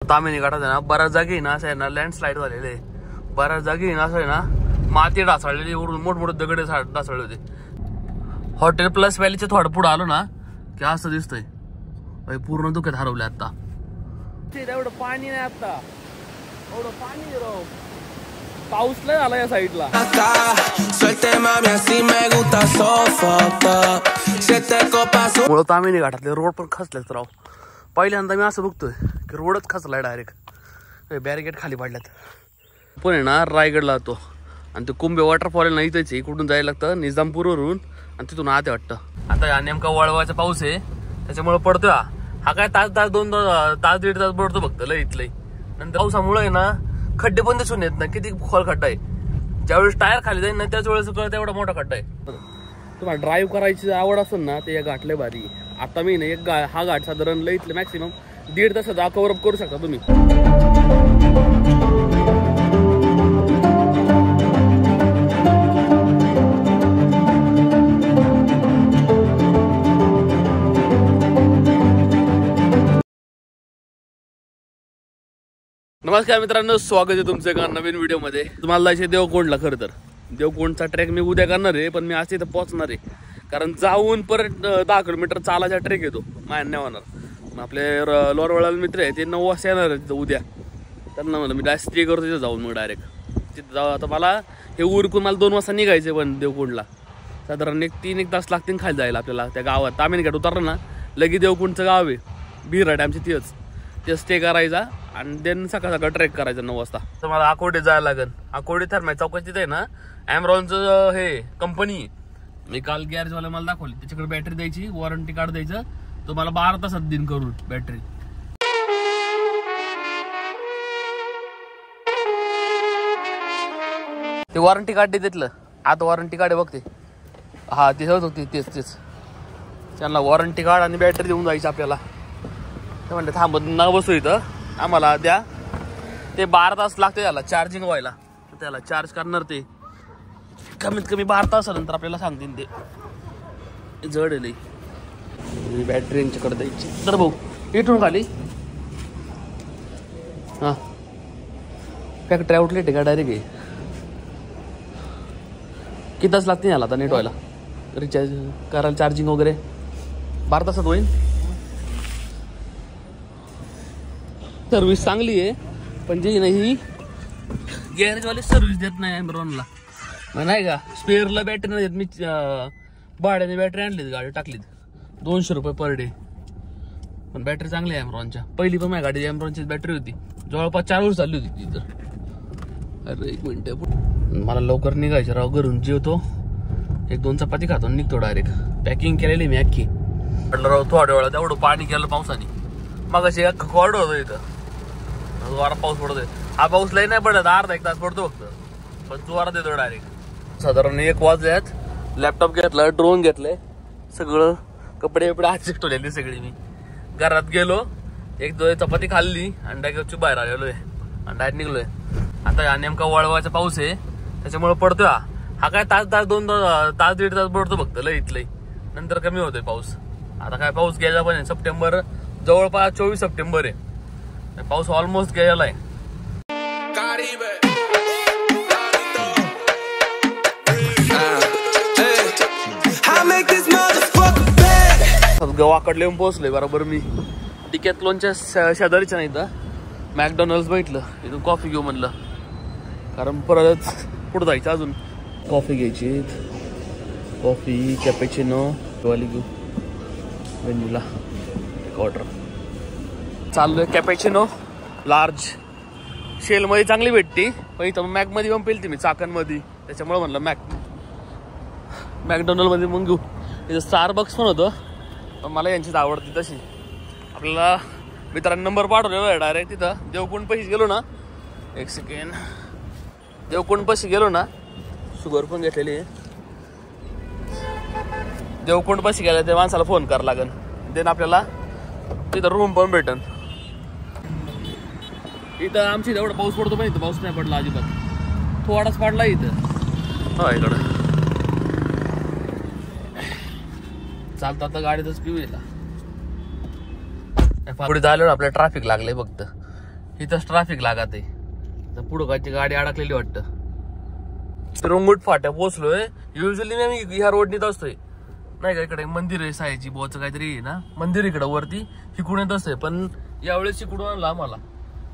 तामिनी घाटात आहे ना बऱ्याच जागी ना असं आहे ना लँडस्लाईड झालेले, बऱ्याच जागी ना असं आहे ना माती ढासळलेली, वरून मोठमोठे दगड ढासळले होते. हॉटेल प्लस व्हॅलीचे थोडं पुढे आलो ना की असं दिसतंय पूर्ण धुक्यात हरवले. आता एवढं पाणी नाही, आता एवढं पाणी राव, पाऊस लय झाला या साईडला. मुळे तामिनी घाटातले रोड पण खचलेत राव. पहिल्यांदा मी असं बघतोय की रोडच खचलाय डायरेक्ट, बॅरिकेड खाली पडल्यात. पण आहे ना रायगडला जातो आणि ते कुंभे वॉटरफॉल ना इथेच, इकडून जायला लागतं निजामपूरवरून आणि तिथून आते वाटतं. आता नेमका वळवाचा पाऊस आहे त्याच्यामुळे पडतोय. हा काय तास तास दीड तास पडतो फक्त लय इथलंय. नंतर पावसामुळे आहे ना खड्डे पण दिसून येत ना, किती खोल खड्डा आहे. ज्यावेळेस टायर खाली जाईल ना त्याच वेळेस कळत एवढा मोठा खड्डा आहे. तुम्हाला ड्राईव्ह करायची आवड असेल ना ते या घाटले भारी. आता मी ना हा घाट साधारण लय इथले मॅक्सिमम 1.5 तासाचा कव्हर अप करू शकता तुम्ही. नमस्कार मित्रांनो, स्वागत आहे तुमचं एका नवीन व्हिडिओ मध्ये. तुम्हाला जायचे देवकोंडला. खरं तर देवकोंडचा ट्रेक मी उद्या करणार आहे, पण मी आज इथं पोहोचणार आहे कारण जाऊन परत 10 किलोमीटर चालायचा ट्रेक येतो. माझ्या नाही होणार. आपले लोरवाळा मित्र आहे ते 9 वाजता येणार आहे उद्या. त्यांना म्हणलं मी डायरेक्ट स्टे करतो तिथं जाऊन, मग डायरेक्ट तिथं जाऊ. आता मला हे उरकून मला 2 वाजता निघायचं, पण देवकोंडला साधारण 3-1 तास लागतील खाली जायला आपल्याला. त्या गावात तामिनी घाट उतरलं ना लगे देवकोंडचं गाव आहे, बिरा डॅमची तिथंच. ते स्टे करायचा आणि देन सकाळ सकाळ ट्रेक करायचा 9 वाजता. तर मला आकोडे जायला लागेल. आकोडे थर्माय चौकात तिथे आहे ना ॲमरॉनचं हे कंपनी. मी काल गॅरेजवाला मला दाखवली, त्याच्याकडे बॅटरी द्यायची, वॉरंटी कार्ड द्यायचं, तो मला 12 तासात दिन करून बॅटरी. ते वॉरंटी कार्ड दे तिथलं. आता वॉरंटी कार्ड आहे बघते. हा ते होतं तेच त्यांना वॉरंटी कार्ड आणि बॅटरी देऊन जायची आपल्याला. ते म्हणते थांबत न बसू इथं, आम्हाला द्या. ते 12 तास लागते त्याला चार्जिंग व्हायला. त्याला चार्ज करणार ते कमीत कमी 12 तासानंतर आपल्याला सांगतील. ते जड आहे लई. बॅटरी यांच्याकडे द्यायची. तर भाऊ इथून खाली हा फॅक्टरी आउटलेट आहे का डायरेक्ट आहे. किती तास लागतील याला आता नेट व्हायला, रिचार्ज करायला, चार्जिंग वगैरे 12 तासात होईल. सर्व्हिस चांगली आहे, पण जी नाही गॅरेजवाले सर्व्हिस देत नाही ॲमरॉनला, नाही का. स्पेअरला बॅटरी नाही देत. मी भाड्याने बॅटरी आणली, गाडी टाकलीत 200 रुपये पर डे. पण बॅटरी चांगली आहे ॲमरॉनच्या. पहिली पण माझ्या गाडी ॲमरॉनचीच बॅटरी होती, जवळपास 4 वर्ष चालली होती तिथं. अरे 1 मिनिट, मला लवकर निघायचं राव घरून. जेवतो 1-2 चपाती खातो निघतो डायरेक्ट. पॅकिंग केलेली मी अख्खी. म्हटलं राव थोड्या वेळा तेवढं पाणी केलं पावसाने. मग अशी अख्खं कॉर्ड होतं इथं. जोरात पाऊस पडतोय. हा पाऊस लय नाही पडत, 1/2 तास पडतो फक्त, पण जोरात येतो डायरेक्ट. साधारण 1 वाजल्यात. लॅपटॉप घेतला, ड्रोन घेतलंय, सगळं कपडे बिपडे हात चिकटवलेली सगळी. मी घरात गेलो, 1-2 चपाती खाल्ली आणि डायरेक्ट बाहेर आलेलोय आणि डायरेक्ट निघलोय. आता नेमका वळवाचा पाऊस आहे त्याच्यामुळे पडतोय. हा काय तास 1.5 तास पडतो फक्त लय इथलंय. नंतर कमी होतोय पाऊस. आता काय पाऊस गेला पण आहे. सप्टेंबर जवळपास 24 सप्टेंबर आहे. पाऊस ऑलमोस्ट गेलेला आहे. गावाकडले येऊन पोहोचलोय बरोबर. मी डिकॅथलॉनच्या शेजारीच्या नाही तर मॅकडॉनल्ड्स बघितलं, इथून कॉफी घेऊ म्हणलं, कारण परत पुढे जायचं. अजून कॉफी घ्यायची, कॉफी कॅपेचिनो वाली घेऊ. व्हॅनिला एक ऑर्डर. चाललोय कॅपेचिनो लार्ज. शेलमध्ये चांगली भेटते, पण इथं मॅकमध्ये पण पेलते मी चाकणमध्ये, त्याच्यामुळे म्हणलं मॅकडॉनल्डमध्ये मग घेऊ. इथं स्टारबक्स पण होतं, पण मला यांचीच आवडते तशी. आपल्याला मित्रांनी नंबर पाठवलेला आहे डायरेक्ट. तिथं देवकोंड पैसे गेलो ना, 1 सेकंड, देवकोंड पैसे गेलो ना, शुगर पण घेतलेली आहे. देवकोंड पैसे गेले ते माणसाला फोन करावं लागेल, देन आपल्याला तिथं रूम पण भेटन. इथं आमची एवढा पाऊस पडतो, पण इथं पाऊस नाही पडला अजिबात, थोडाच पडला इथं. हा इकडं चालतं आता गाडीतच पिऊ येला. पुढे झाल्यावर आपल्याला ट्रॅफिक लागलंय फक्त. इथंच ट्रॅफिक लागत आहे. पुढं कायची गाडी अडकलेली वाटतं. रंगूट फाट्या पोहोचलोय. युजली मी ह्या रोडनीच असतोय नाही का. इकडे मंदिर आहे साईची बोच काहीतरी आहे ना मंदिर इकडं वरती. इकडून येत असते पण यावेळेस इकडून आणला आम्हाला.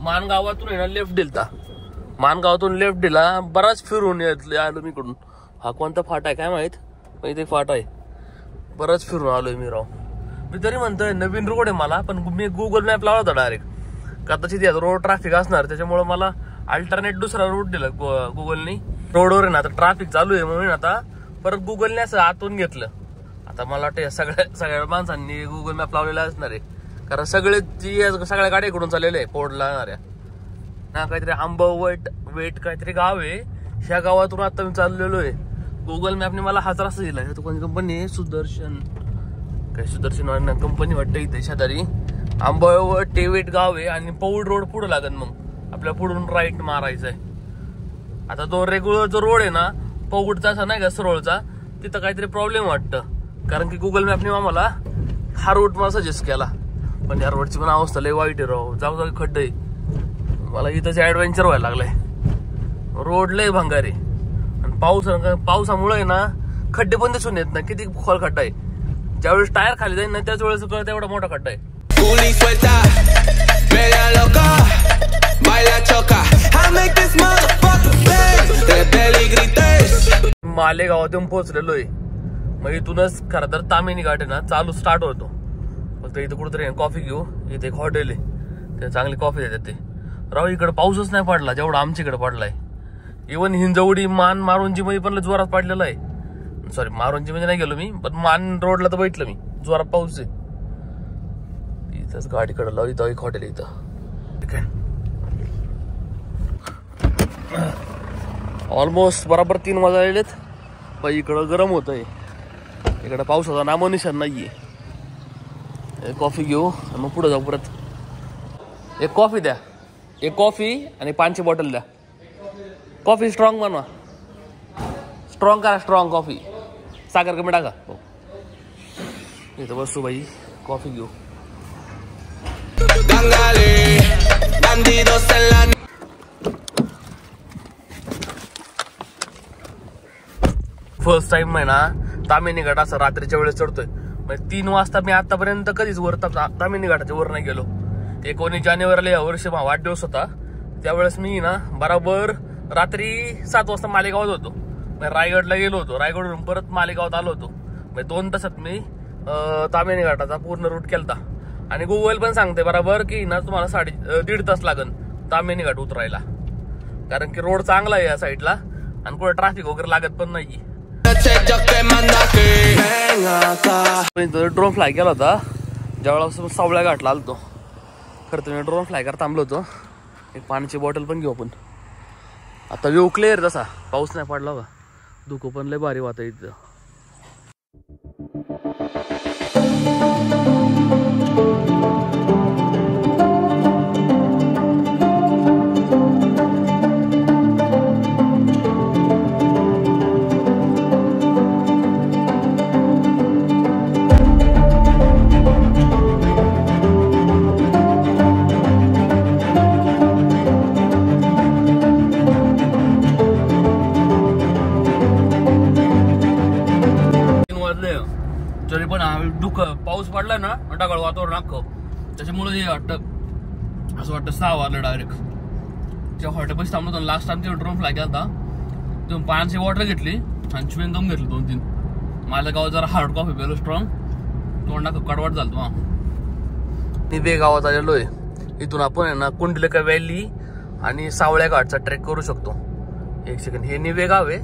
मानगावातून आहे ना लेफ्ट दिलता. मानगावातून लेफ्ट दिला. बराच फिरून आलो मी इकडून. हा कोणता फाटा आहे काय माहित पण इथे फाटा आहे. बराच फिरून आलोय मी राव. मी तरी म्हणतोय नवीन रोड आहे मला पण मी गुगल मॅप लावला होता डायरेक्ट. कदाचित यात रोड ट्रॅफिक असणार त्याच्यामुळे मला अल्टरनेट दुसरा रूट दिला गुगलनी. रोडवर आहे ना आता ट्रॅफिक चालू आहे म्हणून आता परत गुगलने असं आतून घेतलं. आता मला वाटतं सगळ्या माणसांनी गुगल मॅप लावलेला असणार आहे कारण सगळ्या गाड्या इकडून चाललेल्या आहे पोडला जाणाऱ्या ना. काहीतरी आंबवट काहीतरी गाव आहे. ह्या गावातून आता मी चाललेलो आहे. गुगल मॅपने मला हाच रस्ता दिला. तो कोणती कंपनी आहे सुदर्शन कंपनी वाटतं इथे शेजारी. आंबवट टेवेट गाव आहे आणि पौड रोड पुढे लागत मग आपल्या पुढून राईट मारायचं आहे. आता तो रेग्युलर जो रोड आहे ना पौडचा असा नाही का सरळचा तिथं काहीतरी प्रॉब्लेम वाटतं कारण की गुगल मॅपने आम्हाला हा रोड मला सजेस्ट केला. पण या रोडची पण अवस्था लय वाईट आहे राव. जाऊ खड्ड आहे. मला इथंच ऍडव्हेंचर व्हायला लागलाय. रोड लय भंगार आहे आणि पावसामुळे ना खड्डे पण दिसून येत ना किती खोल खड्डा आहे. ज्यावेळेस टायर खाली जाईल ना त्याच वेळेस कळत एवढा मोठा खड्डा आहे. मालेगावातून पोहोचलेलो आहे. मग इथूनच खरं तर तामिनी घाट आहे ना चालू स्टार्ट होतो. फक्त इथं कुठेतरी कॉफी घेऊ. इथे एक हॉटेल आहे ते चांगली कॉफी देतात ते. राव इकडे पाऊसच नाही पडला जेवढा आमच्याकडे पडलाय. इव्हन हिंजवडी मारुंजी मध्ये पण जोरात पडलेला आहे. सॉरी मारुंजी मध्ये नाही गेलो मी पण मान रोडला तर बैठलं मी. जोरात पाऊस आहे. इथंच गाडीकडे लाव. इथं एक हॉटेल इथं ठीक आहे. ऑलमोस्ट बरोबर 3 वाजलेलेत. पण इकडं गरम होत आहे. इकडं पावसाचा नामोनिशाण नाहीये. एक कॉफी घेऊ आणि मग पुढे जाऊ परत. एक कॉफी द्या. एक कॉफी आणि पाण्याची बॉटल द्या. कॉफी स्ट्रॉंग बनवा. स्ट्रॉंग करा. Strong coffee. साखर कमी टाका. हो इथं बसू बाई कॉफी घेऊ. फर्स्ट टाइम आहे ना तामिनी घाट असं रात्रीच्या वेळेस चढतोय. म्हणजे 3 वाजता मी आतापर्यंत कधीच वर तामिनी घाटाच्या वर नाही गेलो. 19 जानेवारीला या वर्षी वाढदिवस होता त्यावेळेस मी ना बरोबर रात्री 7 वाजता मालेगावात होतो. रायगडला गेलो होतो. रायगडवरून परत मालेगावात आलो होतो. 2 तासात मी तामिनी घाटाचा पूर्ण रूट केलता. आणि गुगल पण सांगते बरोबर की ना तुम्हाला 1.5 तास लागेल तामिनी घाट उतरायला कारण की रोड चांगला आहे या साईडला आणि कुठे ट्रॅफिक वगैरे लागत पण नाही. ड्रोन फ्लाय केला होता ज्यावेळेला सावळ्या घाटला आलतो. खरं तर मी ड्रोन फ्लाय करता थांबलो होतो. एक पाण्याची बॉटल पण घेऊ आपण. आता व्ह्यू क्लिअर तसा पाऊस नाही पडला बघा. धुकं पण लय भारी वाटतं इथं. तरी पण पाऊस पडला ना ढगाळ वातावरण अख्खं त्याच्यामुळे हे वाटतं असं वाटतं 6 वाजलं डायरेक्ट. त्या हॉटेलपाशी थांबलो होतो. लास्ट टाइम ते ड्रोन फ्लाय केला होता तेव्हा पाण्याची वॉटर घेतली आणि च्युइंग गम घेतली 2-3. माझ्या गावात जरा हार्ड कॉफी पेलो स्ट्रॉंग. तोंडा कडवाट झालं मग. निवे गावात आलेलो आहे. इथून आपण आहे ना कुंडलिका व्हॅली आणि सावळ्या घाटचा ट्रेक करू शकतो. एक सेकंड. हे निवे गाव आहे.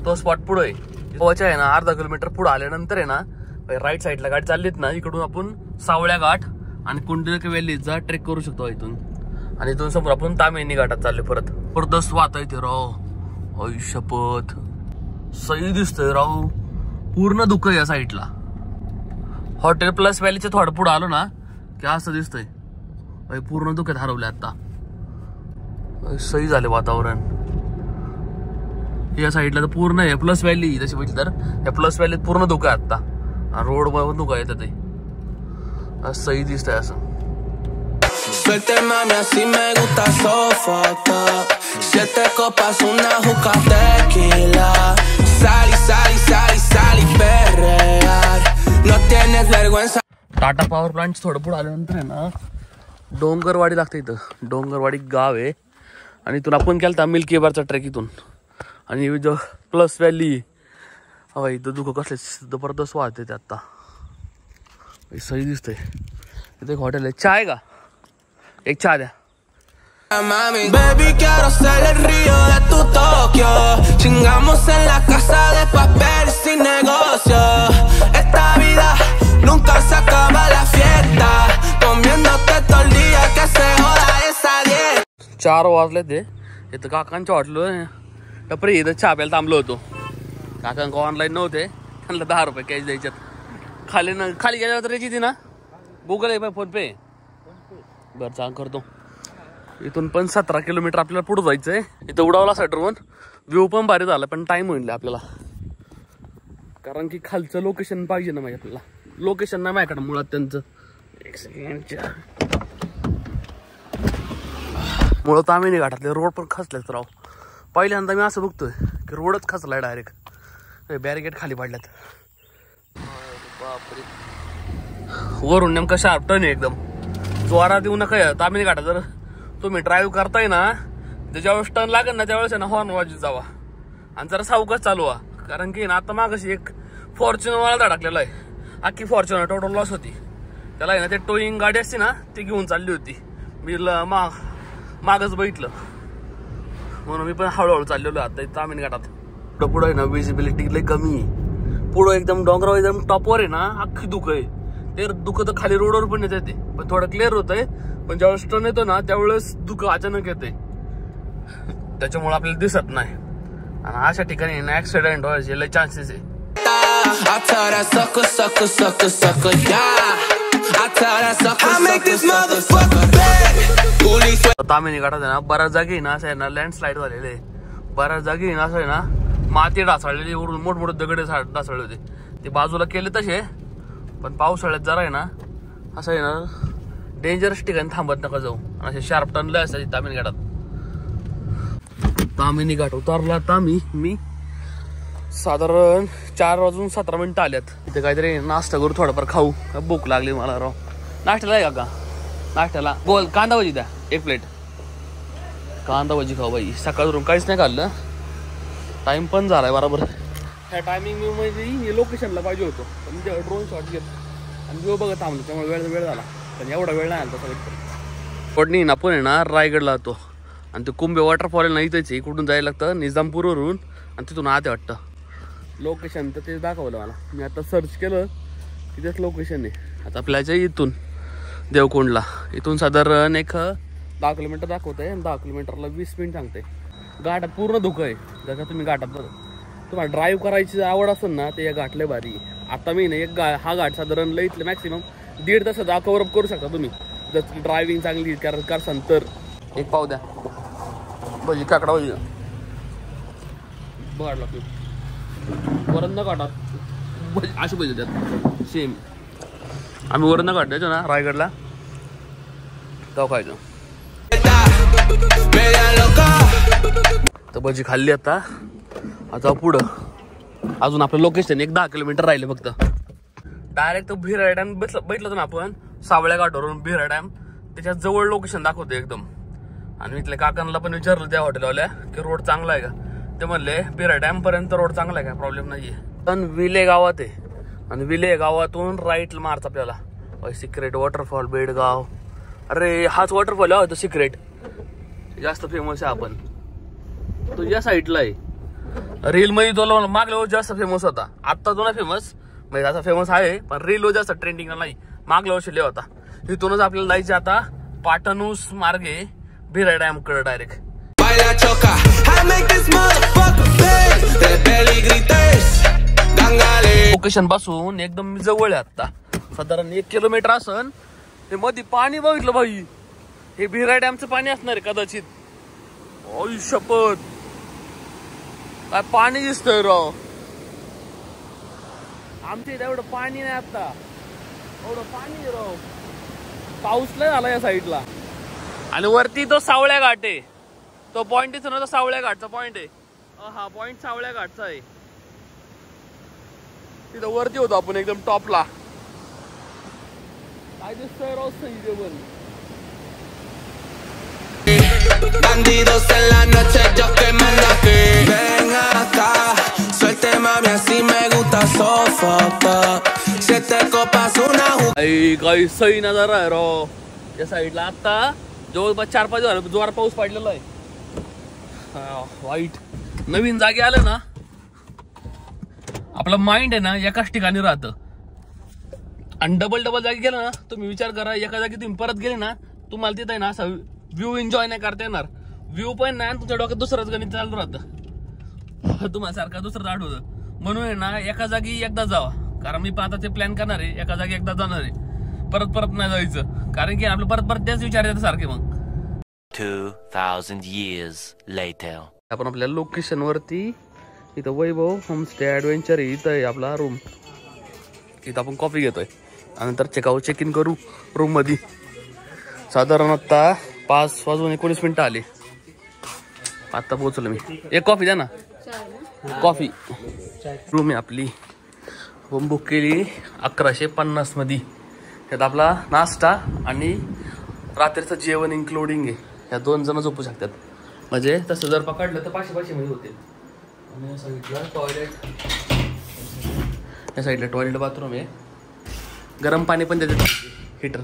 तो स्पॉट पुढे आहे. गोवाच्या आहे ना अर्धा किलोमीटर पुढे आल्यानंतर आहे ना राईट साईडला गाडी चाललीत ना इकडून आपण सावळ्या घाट आणि कुंडलिका व्हॅलीचा ट्रेक करू शकतो इथून. आणि इथून समोर आपण तामिनी घाटात चालले परत. जबरदस्त वाट आहे ते राव. शपथ सही दिसतोय राव. पूर्ण दुःख या साईडला. हॉटेल प्लस व्हॅलीच्या थोडं पुढे आलो ना की असं दिसतंय. पूर्ण धुक्यात हरवले आता. सही झाले वातावरण. या साईडला तर पूर्ण आहे प्लस व्हॅली तशी बघितली तर या प्लस व्हॅलीत पूर्ण धुकं आहे आता. रोड वर धुकं येतं ते सही दिसतंय असं. Suelte mami, así me gusta sofocar. 7 copas, una juca tequila. Sal y perrear. No tienes vergüenza. Tata power plant थोडं पुढे आल्यानंतर आहे ना डोंगरवाडी लागते. इथं डोंगरवाडी गाव आहे आणि इथून आपण केलता मिल्की बारचा ट्रेक इथून. आणि जो प्लस व्हॅली हवा इथं दुःख कसले जबरदस्त वाहते ते आत्ता सही दिसतंय. इथे एक हॉटेल आहे. चहा आहे का? एक चहा द्या. Mami, baby, quiero ser el río de tu Tokio. Chingamos en la casa de papel sin negocio. Esta vida nunca se acaba la fiesta. Comiéndote todo el día que se joda esa dieta. 4 वाजले ते इथं काकांच्या hotel टपरी इथं चहा प्यायला थांबलो होतो. काकांका ऑनलाईन नव्हते. त्यांना 10 रुपये कॅश द्यायच्यात. खाली गेल्यावर तर यायची ती ना गुगल आहे फोन पे. बरं चांग करतो. इथून पण 17 किलोमीटर आपल्याला पुढे जायचंय. इथं उडावला असा ड्रोन. व्ह्यू पण भारी झाला पण टाइम होईल आपल्याला कारण की खालचं लोकेशन पाहिजे ना. माहिती आपल्याला लोकेशन नाही माझ्याकडे मुळात त्यांचं. एक सेकंडच्या मुळात तामिनी घाटातले रोड पण खचलेत राव. पहिल्यांदा मी असं बघतोय की रोडच खचलाय डायरेक्ट. बॅरिकेड खाली पडल्यात. बापरे वरून नेमका शार्प टर्न आहे एकदम. जोरात येऊ नका तामिनी घाटात. जर तुम्ही ड्राईव्ह करताय ना ज्यावेळेस टर्न लागेल ना त्यावेळेस ना हॉर्न वाजत जावा आणि जरा सावकाश चालवा. कारण की ना आता मागाशी एक फॉर्च्युनर वाला धडकलेला आहे. अख्खी फॉर्च्युनर टोटल लॉस होती. त्याला आहे ना ते टोईंग गाडी असते ना ती घेऊन चालली होती. मी मागच बघितलं म्हणून मी पण हळूहळू चाललेलो. आता तामिनी घाटात पुढं आहे ना विजिबिलिटी लई कमी आहे. पुढं एकदम डोंगरावर एकदम टॉपवर आहे ना अख्खी दुःख आहे. ते दुःख तर खाली रोडवर पण येते ते पण थोडं क्लिअर होत आहे. पण ज्यावेळेस टर्न येतो ना त्यावेळेस दुःख अचानक येते त्याच्यामुळे आपल्याला दिसत नाही. आणि अशा ठिकाणी ना ऍक्सिडेंट व्हायचे लय चान्सेस आहे. तामिनी घाटात आहे ना बऱ्याच जागी ना असं आहे ना लँडस्लाईड झालेले. बऱ्याच जागी ना असं आहे ना माती ढासळलेली. वरून मोठमोठे दगडे ढासळले होते. ते बाजूला केले तसे पण पावसाळ्यात जरा आहे ना असं आहे ना डेंजरस ठिकाणी थांबत नका जाऊ. असे शार्प टर्न लय असतात तामिनी घाटात. तामिनी घाट उतारला आता मी साधारण 4:17 आल्यात. इथे काहीतरी नाश्ता करू थोडाफार खाऊ. भूक लागली मला राव. नाश्त्याला आहे का? नाश्त्याला बोल कांदा भजी द्या 1 प्लेट. कांदा भजी खाऊ बाई. सकाळवरून काहीच नाही खाल्लं. टाइम पण झालाय बरोबर. ह्या टायमिंग मी लोकेशनला पाहिजे होतो पण ड्रोन शॉट घेत आणि व्ह्यू बघत थांबलो त्यामुळे वेळ झाला. पण एवढा वेळ नाही आला तसा. पडणी ना पण आहे ना रायगडला जातो आणि ते कुंभे वॉटरफॉल ना इथेच आहे. कुठून जायला लागतं निजामपूरवरून आणि तिथून आते वाटतं. लोकेशन तर ते दाखवलं मला. मी आता सर्च केलं तिथेच लोकेशन आहे. आता आपल्याच्या इथून देवकोंडला इथून साधारण एक 10 किलोमीटर दाखवत आहे आणि 10 किलोमीटरला 20 मिनिट सांगते. घाटात पूर्ण धुकं आहे. जसं तुम्ही घाटात तुम्हाला ड्राईव्ह करायची आवड असेल ना ते या घाटले भारी. आता मी ना हा घाट साधारण लईतले मॅक्सिमम 1.5 तासात कव्हर अप करू शकता तुम्ही जर ड्रायव्हिंग चांगली करसान तर. एक पाव द्या भजी काकडा भजी बघाडला वरण काढतात अशी भजी द्यात सेम. आम्ही वरण काढ द्यायचो ना रायगडला तेव्हा खायचो. तर भजी खाल्ली. आता पुढं अजून आपलं लोकेशन एक 10 किलोमीटर राहिले फक्त. डायरेक्ट भिरा डॅम बघितलं ना आपण सावळ्या घाटावरून भिरा डॅम त्याच्या जवळ लोकेशन दाखवतो एकदम. आणि इथल्या काकांना पण विचारलं त्या हॉटेलवाल्या की रोड चांगला आहे का. ते म्हणले भिरा डॅम पर्यंत रोड चांगला आहे का प्रॉब्लेम नाहीये. पण विले गावात आहे आणि विले गावातून राईटला मारत आपल्याला सिक्रेट वॉटरफॉल बेडगाव. अरे हाच वॉटरफॉल आहे तो सिक्रेट जास्त फेमस आहे. आपण तो या साईडला आहे. रील मध्ये तो मागल्या जास्त फेमस होता. आता तो नाही फेमस म्हणजे आता फेमस आहे पण रील वर जास्त ट्रेंडिंगला नाही. मागल्या वर्षी लय होता. इथूनच आपल्याला जायचं आता पाटणूस मार्गे भिरा डॅम कडे डायरेक्ट. लोकेशन पासून एकदम जवळ आहे. आता साधारण 1 किलोमीटर असन. ते मध्ये पाणी बघितलं भाई. हे भिरा डॅमचं पाणी असणार आहे कदाचित. शपथ काय पाणी दिसतंय राव. आमच्या इथे एवढं पाणी नाही आता. एवढं पाणी राव. पाऊस लय झाला या साईडला. आणि वरती तो सावळ्या घाट आहे. तो पॉइंट दिसतो ना, तो सावळ्या घाटचा पॉइंट आहे. हा पॉइंट सावळ्या घाटचा आहे. तिथं वरती होतो आपण एकदम टॉपला. काय दिसतोय रोज जेवण. Bandidos en la noche, yo que mando aquí. Ven acá, suelte mami, así me gusta sofocar. Siete copas, una काही सही नजारा आहे राव. या साईडला आता जवळपास 4-5 दिवस जोर पाऊस पडलेला आहे. वाईट नवीन जागे आलं ना, आपलं माइंड आहे ना एकाच ठिकाणी राहतं. आणि डबल जागी गेलं ना, तुम्ही विचार करा, एका जागी तुम्ही परत गेले ना, तुम्हाला तिथं आहे ना असं व्ह्यू एन्जॉय नाही करता येणार. व्ह्यू पण नाही, तुमच्या डोक्यात दुसरंच गणित चालू राहतं. तुम्हाला सारखं दुसरंच आठवतं. म्हणून आहे ना एका जागी एकदा जावा. कारण मी आता ते प्लॅन करणार आहे, एका जागी एकदा जाणार आहे, परत नाही जायचं. कारण की आपलं परत तेच विचार येतात सारखे. मग 2000 years later आपण आपल्या लोकेशन वरती, इथं वैभव होमस्टे ॲडव्हेंचर इथं आहे आपला रूम. इथं आपण कॉफी घेतोय आणि नंतर चेक इन करू रूम मध्ये. साधारण आता 5:19 आले. आता पोहोचलो मी. एक कॉफी द्या ना. कॉफी. रूम आहे आपली. रूम बुक केली 1150 मध्ये. त्यात आपला नाश्ता आणि रात्रीचं जेवण इन्क्लुडिंग आहे. ह्या 2 जण झोपू शकतात. म्हणजे तसं जर पकडलं तर 500 मध्ये होते. आणि या साईडला टॉयलेट, या साईडला टॉयलेट बाथरूम आहे. गरम पाणी पण देतात, हिटर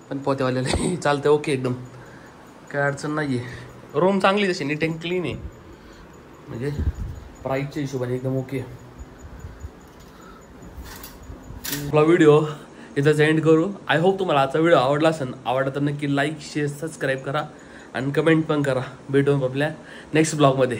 पण पोतेवाल्याला चालतं. ओके एकदम काय अडचण नाही आहे. रूम चांगली जशी नीट अँड क्लीन आहे. म्हणजे प्राईसच्या हिशोबाने एकदम ओके. आपला व्हिडिओ इथंच एंड करू. आय होप तुम्हाला आजचा व्हिडिओ आवडला असेल. आवडला तर नक्की लाईक शेअर सबस्क्राईब करा आणि कमेंट पण करा. भेटून आपल्या नेक्स्ट ब्लॉगमध्ये.